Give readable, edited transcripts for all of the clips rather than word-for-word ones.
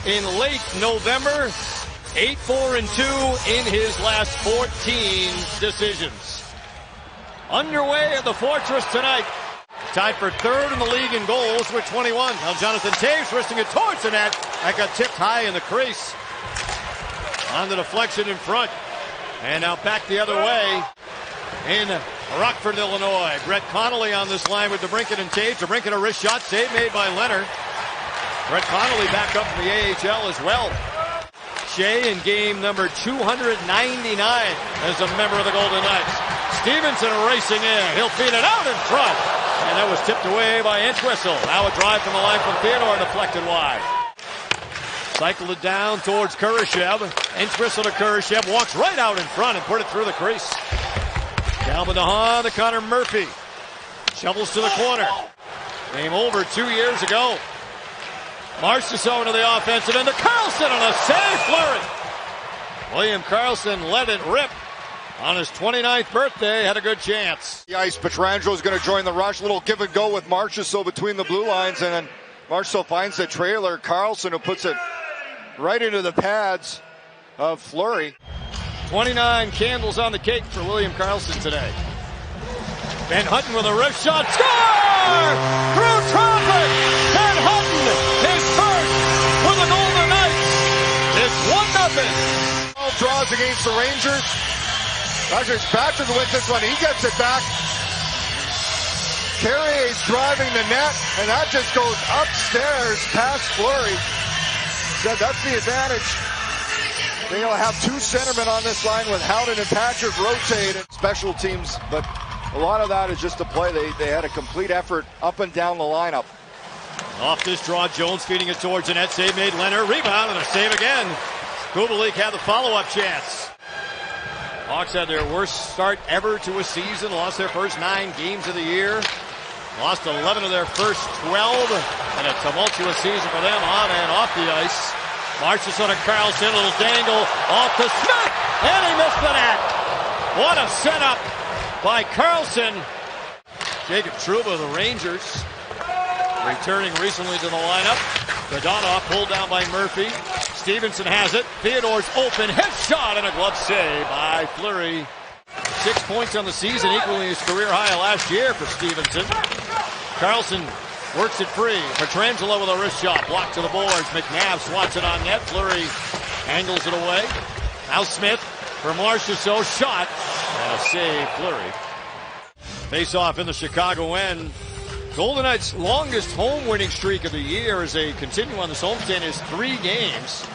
in late November. 8-4-2 in his last 14 decisions. Underway at the Fortress tonight. Tied for third in the league in goals with 21. Now Jonathan Toews wristing it towards the net. That got tipped high in the crease. On the deflection in front. And now back the other way in Rockford, Illinois. Brett Connolly on this line with DeBrincat and Toews. DeBrincat a wrist shot, save made by Leonard. Brett Connolly back up in the AHL as well. Shea in game number 299 as a member of the Golden Knights. Stevenson racing in. He'll feed it out in front. And that was tipped away by Entwistle. Now a drive from the line from Theodore, deflected wide. Cycled it down towards Kurashev. Entwistle to Kurashev. Walks right out in front and put it through the crease. Down with the Han to Connor Murphy. Shovels to the corner. Game over 2 years ago. Marchessault into the offensive end to Karlsson on a save flurry. William Karlsson let it rip on his 29th birthday. Had a good chance. The ice, Pietrangelo going to join the rush. Little give and go with Marchessault between the blue lines, and then Marchessault finds the trailer. Karlsson who puts it right into the pads of Fleury. 29 candles on the cake for William Karlsson today. Ben Hutton with a wrist shot. Score! Through traffic! Ben Hutton, his first for the Golden Knights. It's 1-0. All draws against the Rangers. Rogers Patrick wins this one. He gets it back. Carrier's driving the net, and that just goes upstairs past Fleury. So that's the advantage. They'll have two centermen on this line with Howden and Patrick rotating. Special teams, but a lot of that is just a play. They had a complete effort up and down the lineup. Off this draw, Jones feeding it towards the net. Save made Leonard. Rebound and a save again. Kubalik had the follow-up chance. Hawks had their worst start ever to a season. Lost their first 9 games of the year. Lost 11 of their first 12. And a tumultuous season for them on and off the ice. Marchessault to Karlsson. Little dangle off to Smith. And he missed the net. What a setup by Karlsson. Jacob Trouba of the Rangers, returning recently to the lineup. Dadonov pulled down by Murphy. Stevenson has it. Theodore's open. His shot and a glove save by Fleury. 6 points on the season, equaling his career high last year for Stevenson. Karlsson works it free. Pietrangelo with a wrist shot. Blocked to the boards. McNabb swats it on net. Fleury angles it away. Now Smith for Marchessault. Shot. And a save, Fleury. Face off in the Chicago end. Golden Knights' longest home winning streak of the year as they continue on this homestand is 3 games.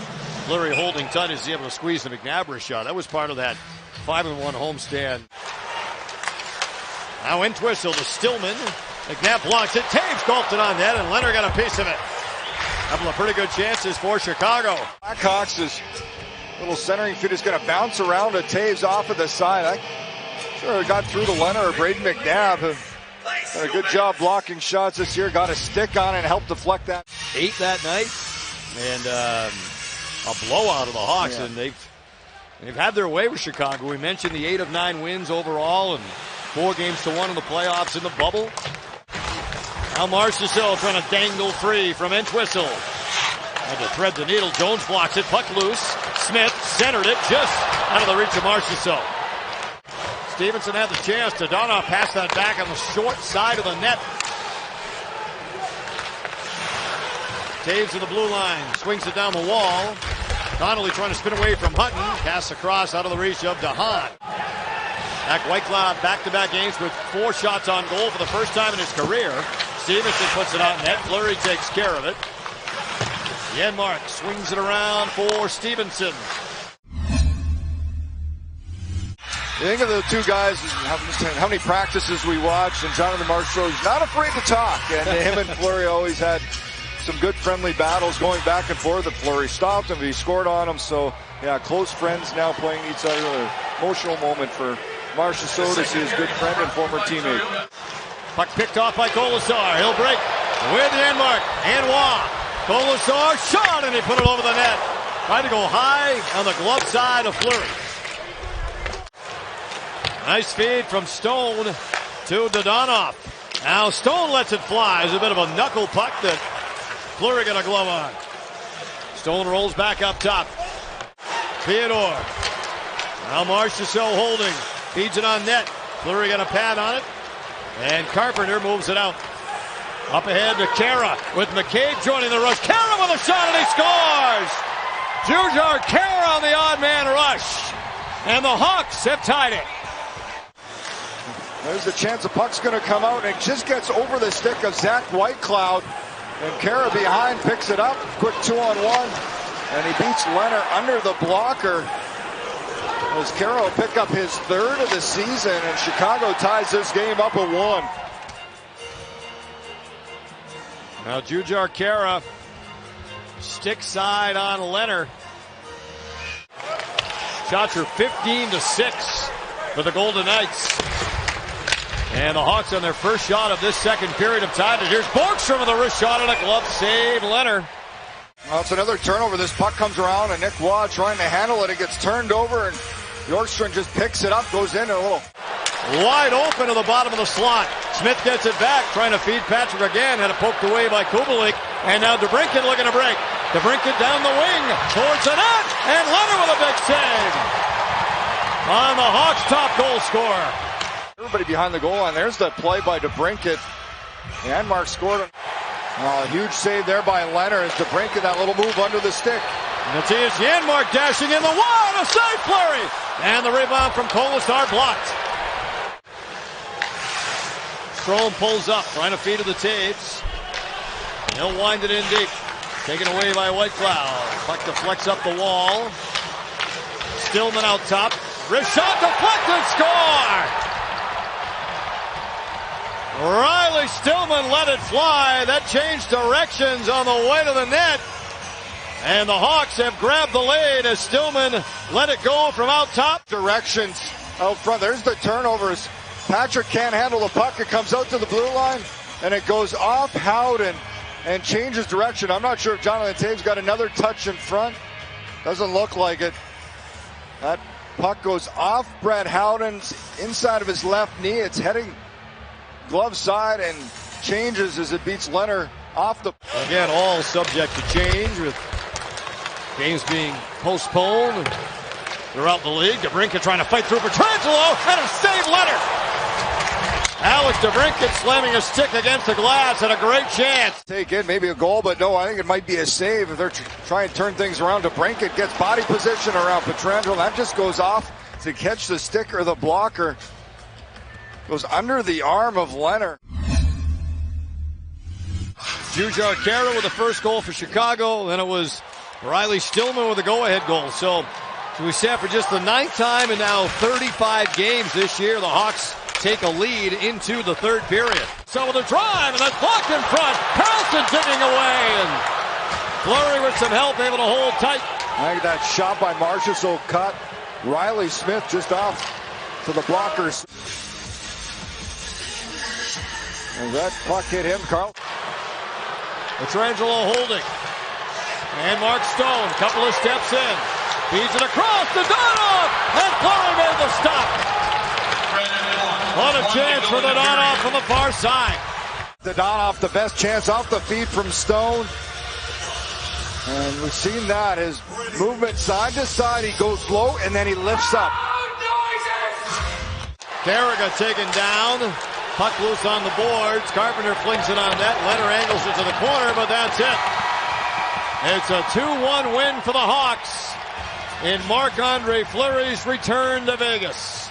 Fleury holding tight as he's able to squeeze the McNabb shot. That was part of that 5-1 homestand. Now Entwistle to Stillman. McNabb blocks it. Toews gulped it on net, and Leonard got a piece of it. Couple of pretty good chances for Chicago. Blackhawks' little centering feed is going to bounce around to Toews off of the side. I sure got through to Leonard or Braden McNabb. Done a good job blocking shots this year. Got a stick on it and helped deflect that. 8 that night, and a blowout of the Hawks, and they've had their way with Chicago. We mentioned the 8 of 9 wins overall and 4-1 in the playoffs in the bubble. Now Marchessault trying to dangle free from Entwistle. Had to thread the needle. Jones blocks it. Puck loose. Smith centered it just out of the reach of Marchessault. Stevenson had the chance. Dadonov passed that back on the short side of the net. Toews to the blue line. Swings it down the wall. Connolly trying to spin away from Hutton. Pass across out of the reach of DeHaan. Zach Whitecloud back-to-back games with 4 shots on goal for the first time in his career. Stevenson puts it on net. Fleury takes care of it. Janmark swings it around for Stevenson. You think of the two guys, how many practices we watched, and Jonathan Marchessault is not afraid to talk. And him and Fleury always had some good friendly battles going back and forth. Fleury stopped him, he scored on him. So, yeah, close friends now playing each other. An emotional moment for Marchessault to see his good friend and former teammate. Puck picked off by Colasar. He'll break with Janmark. Anwar. Colasar shot, and he put it over the net. Tried to go high on the glove side of Fleury. Nice feed from Stone to Dadonov. Now Stone lets it fly. It's a bit of a knuckle puck that Fleury got a glove on. Stone rolls back up top. Theodore. Now Marchessault holding. Feeds it on net. Fleury got a pad on it. And Carpenter moves it out. Up ahead to Kara with McCabe joining the rush. Kara with a shot and he scores! Jujhar Kara on the odd man rush. And the Hawks have tied it. There's the chance the puck's going to come out, and it just gets over the stick of Zach Whitecloud. And Kara behind picks it up. Quick 2-on-1. And he beats Leonard under the blocker. As Kara will pick up his third of the season, and Chicago ties this game up at 1. Now Jujhar Kara, stick side on Leonard. Shots are 15-6 for the Golden Knights. And the Hawks on their first shot of this second period have tied it. Here's Borgstrom with a wrist shot and a glove save. Leonard. Well, it's another turnover. This puck comes around, and Nick Waugh trying to handle it. It gets turned over, and Bjorkstrand just picks it up, goes in a little. Wide open to the bottom of the slot. Smith gets it back, trying to feed Patrick again. Had it poked away by Kubalik. And now DeBrincat looking to break. DeBrincat down the wing towards the net. And Leonard with a big save. On the Hawks' top goal scorer. Everybody behind the goal line. There's the play by DeBrincat. Janmark scored a huge save there by Leonard as DeBrincat, that little move under the stick. Matthias Janmark dashing in the wide. A save, Fleury. And the rebound from Kolasar blocked. Strome pulls up, trying to feed to the Taves. He'll wind it in deep. Taken away by Whitecloud. Puck deflects up the wall. Stillman out top. Wrist shot deflected, score! Riley Stillman let it fly. That changed directions on the way to the net. And the Hawks have grabbed the lead as Stillman let it go from out top. Directions out front. There's the turnovers. Patrick can't handle the puck. It comes out to the blue line, and it goes off Howden and changes direction. I'm not sure if Jonathan Taves got another touch in front. Doesn't look like it. That puck goes off Brett Howden's inside of his left knee. It's heading glove side and changes as it beats Leonard off the... Again, all subject to change with games being postponed throughout the league. DeBrincat trying to fight through Pietrangelo and a save Leonard. Alex DeBrincat slamming a stick against the glass and a great chance. Take it, maybe a goal, but no, I think it might be a save if they're trying to turn things around. DeBrincat gets body position around Pietrangelo. That just goes off to catch the stick or the blocker. Goes under the arm of Leonard. Jujhar Kara with the first goal for Chicago. Then it was Riley Stillman with a go-ahead goal. So we sat for just the 9th time in now 35 games this year. The Hawks take a lead into the third period. So with a drive, and that's blocked in front. Carlson digging away, and Fleury with some help, able to hold tight. I think that shot by Marchessault cut Riley Smith just off to the blockers. And that puck hit him, Carl. Pietrangelo holding. And Mark Stone, couple of steps in. Feeds it across to Donov, and Fleury made the stop. What a chance for the Donov from the far side. The Donov, the best chance off the feed from Stone. And we've seen that, his movement side to side. He goes low and then he lifts up. Carragher taken down. Puck loose on the boards. Carpenter flings it on net. Leonard angles it to the corner, but that's it. It's a 2-1 win for the Hawks in Marc-Andre Fleury's return to Vegas.